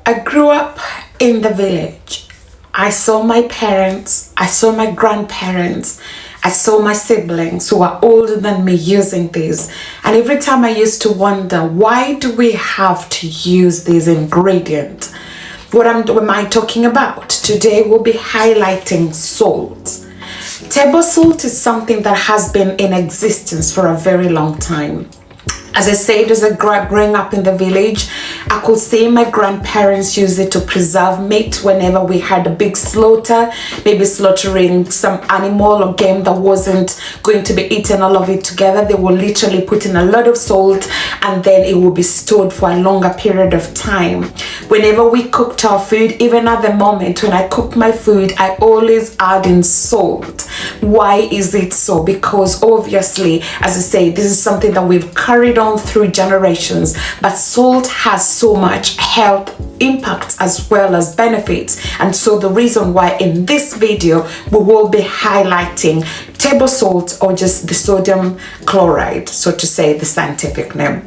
I grew up in the village. I saw my parents, I saw my grandparents, I saw my siblings who are older than me using these. And every time I used to wonder, why do we have to use these ingredients? What am I talking about? Today we'll be highlighting salt. Table salt is something that has been in existence for a very long time. As I said, as growing up in the village, I could see my grandparents use it to preserve meat whenever we had a big slaughter, maybe slaughtering some animal or game that wasn't going to be eaten, all of it together. They will literally put in a lot of salt and then it will be stored for a longer period of time. Whenever we cooked our food, even at the moment when I cook my food, I always add in salt. Why is it so? Because obviously, as I say, this is something that we've carried on through generations, but salt has so much health impacts as well as benefits. And so the reason why in this video we will be highlighting table salt, or just the sodium chloride, so to say, the scientific name.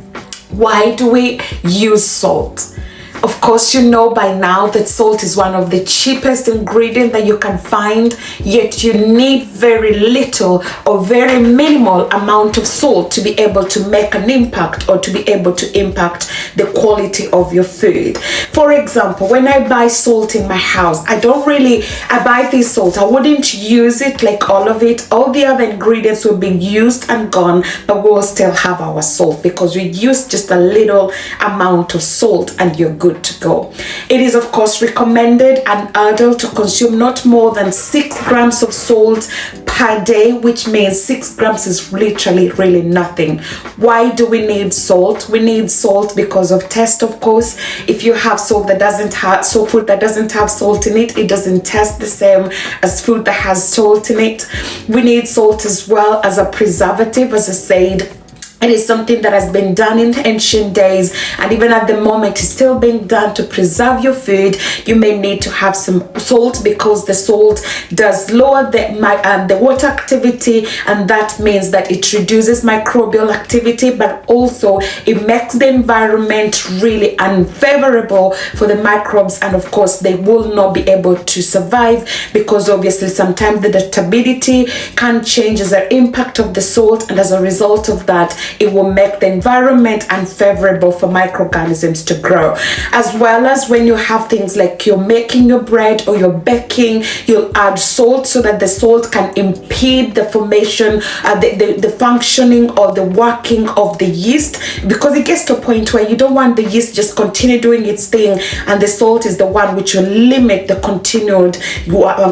Why do we use salt? Of course, you know by now that salt is one of the cheapest ingredients that you can find, yet you need very little or very minimal amount of salt to be able to make an impact or to be able to impact the quality of your food. For example, when I buy salt in my house, I buy this salt. I wouldn't use it like all of it. All the other ingredients will be used and gone, but we'll still have our salt because we use just a little amount of salt and you're good to go. It is of course recommended an adult to consume not more than 6 grams of salt per day, which means 6 grams is literally really nothing. Why do we need salt? We need salt because of taste, of course. If you have food that doesn't have salt in it, it doesn't taste the same as food that has salt in it. We need salt as well as a preservative, as I said. It is something that has been done in ancient days, and even at the moment is still being done to preserve your food. You may need to have some salt because the salt does lower the water activity, and that means that it reduces microbial activity, but also it makes the environment really unfavorable for the microbes, and of course they will not be able to survive because obviously sometimes the turbidity can change as an impact of the salt, and as a result of that it will make the environment unfavorable for microorganisms to grow. As well as when you have things like you're making your bread or you're baking, you'll add salt so that the salt can impede the formation, the functioning or the working of the yeast, because it gets to a point where you don't want the yeast just continue doing its thing, and the salt is the one which will limit the continued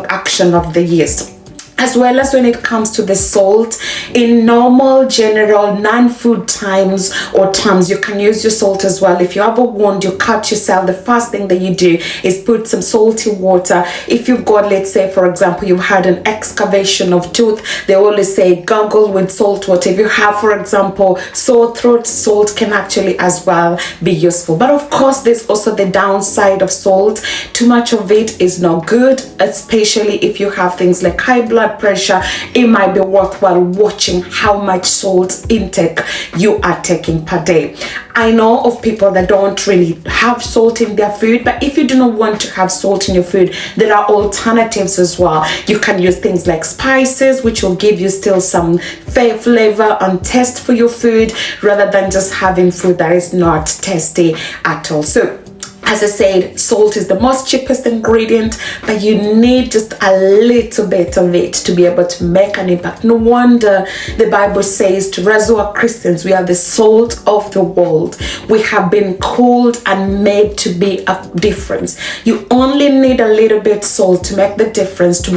action of the yeast. As well as when it comes to the salt, in normal, general, non-food times or terms, you can use your salt as well. If you have a wound, you cut yourself, the first thing that you do is put some salty water. If you've got, let's say, for example, you've had an excavation of tooth, they always say gargle with salt water. If you have, for example, sore throat, salt can actually as well be useful. But of course, there's also the downside of salt. Too much of it is not good, especially if you have things like high blood pressure. It might be worthwhile watching how much salt intake you are taking per day. I know of people that don't really have salt in their food, but if you do not want to have salt in your food, there are alternatives as well. You can use things like spices, which will give you still some flavor and taste for your food, rather than just having food that is not tasty at all. So as I said, salt is the most cheapest ingredient, but you need just a little bit of it to be able to make an impact. No wonder the Bible says to us as Christians, we are the salt of the world. We have been called and made to be a difference. You only need a little bit salt to make the difference, to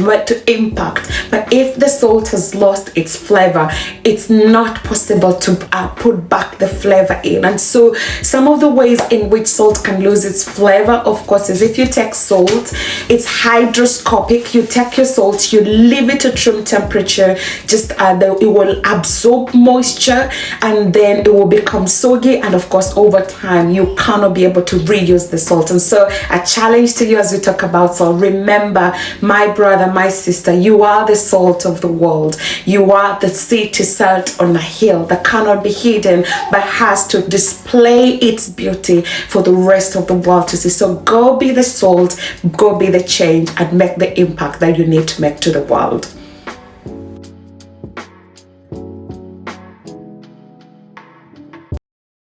impact. But if the salt has lost its flavor, it's not possible to put back the flavor in. And so some of the ways in which salt can lose its flavor, of course, is if you take salt, it's hygroscopic. You take your salt, you leave it at room temperature, it will absorb moisture, and then it will become soggy, and of course over time you cannot be able to reuse the salt. And so a challenge to you as we talk about salt: remember, my brother, my sister, you are the salt of the world. You are the city set on a hill that cannot be hidden, but has to display its beauty for the rest of the world world to see. So go be the salt, go be the change, and make the impact that you need to make to the world.